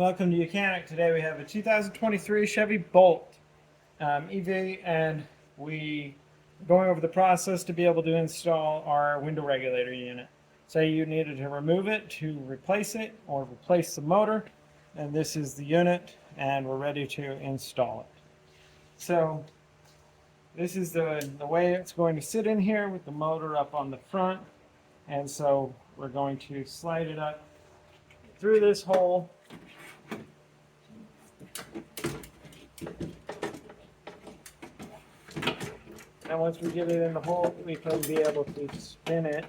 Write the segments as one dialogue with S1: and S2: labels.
S1: Welcome to Mechanic. Today we have a 2023 Chevy Bolt EV, and we are going over the process to be able to install our window regulator unit. Say you needed to remove it to replace it or replace the motor, and this is the unit, and we're ready to install it. So this is the way it's going to sit in here with the motor up on the front, and so we're going to slide it up through this hole. And once we get it in the hole, we can be able to spin it.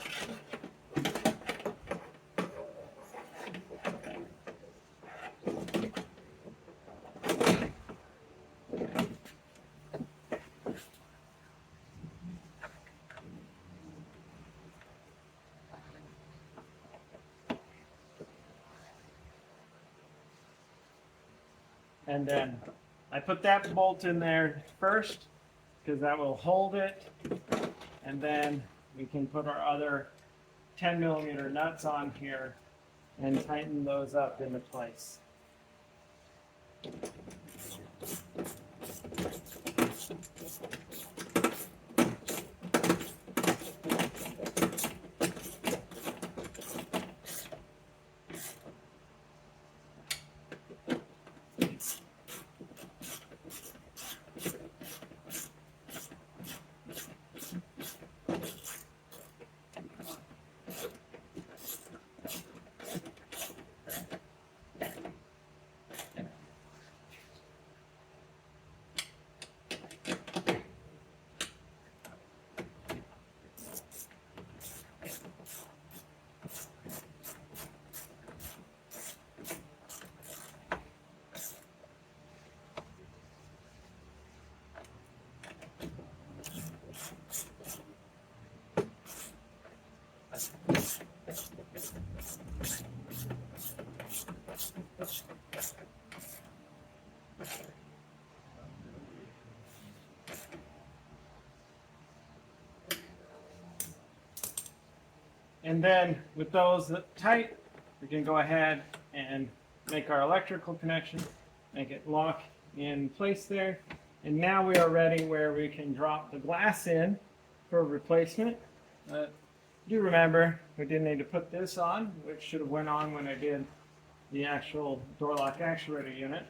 S1: And then I put that bolt in there first, because that will hold it, and then we can put our other 10mm nuts on here and tighten those up into place. And then with those tight, we can go ahead and make our electrical connection, make it lock in place there. And now we are ready where we can drop the glass in for replacement. Do remember, we did need to put this on, which should have went on when I did the actual door lock actuator unit.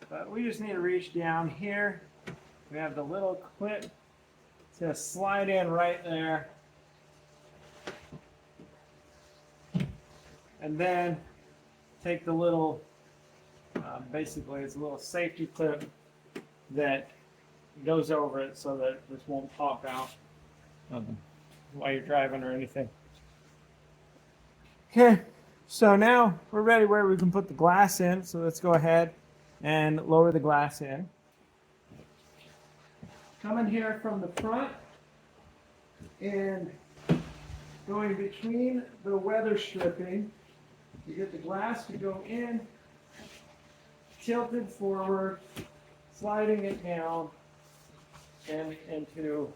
S1: But we just need to reach down here. We have the little clip to slide in right there. And then take the little, basically it's a little safety clip that goes over it so that this won't pop out while you're driving or anything. Okay, so now we're ready where we can put the glass in. So let's go ahead and lower the glass in. Coming here from the front and going between the weather stripping, you get the glass to go in, tilted forward, sliding it down and into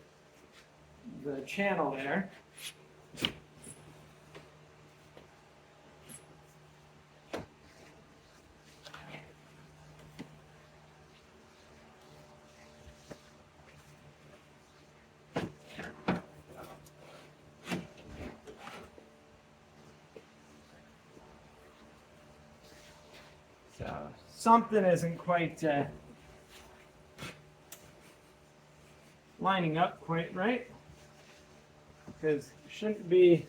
S1: the channel there. So something isn't quite lining up quite right, because it shouldn't be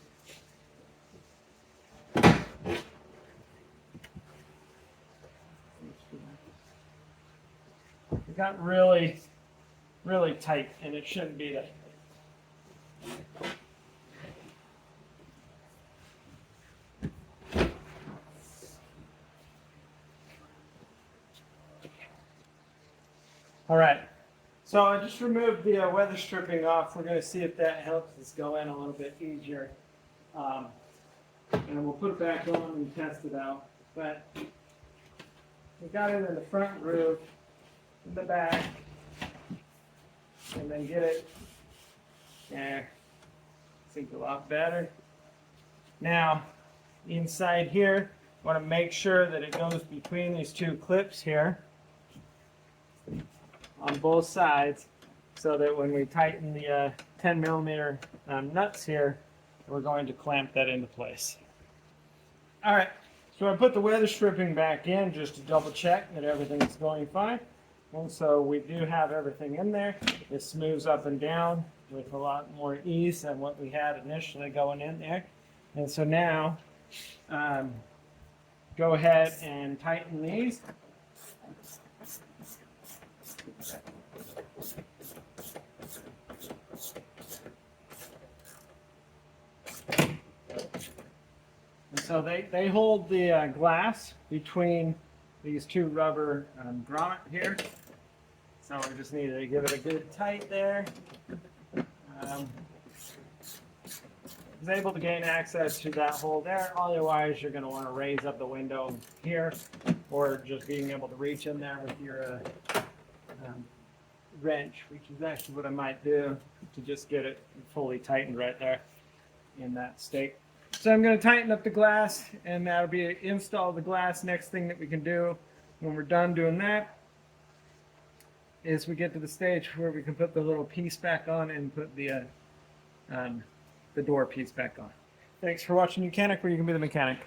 S1: it got really tight, and it shouldn't be that. All right, so I just removed the weather stripping off. We're going to see if that helps us go in a little bit easier. And we'll put it back on and test it out. But we got it in the front roof, in the back, and then get it there. I think a lot better. Now, inside here, Want to make sure that it goes between these two clips here on both sides, so that when we tighten the 10 millimeter nuts here, we're going to clamp that into place. All right, so I put the weather stripping back in just to double check that everything is going fine. And so we do have everything in there. It smooths up and down with a lot more ease than what we had initially going in there. And so now, go ahead and tighten these. And so they hold the glass between these two rubber grommet here. So we just need to give it a good tight there. I was able to gain access to that hole there. Otherwise, you're going to want to raise up the window here, or just being able to reach in there with your wrench, which is actually what I might do to just get it fully tightened right there in that state. So I'm going to tighten up the glass, and that'll be install the glass. Next thing that we can do when we're done doing that is we get to the stage where we can put the little piece back on and put the door piece back on. Thanks for watching Mechanic, where you can be the mechanic.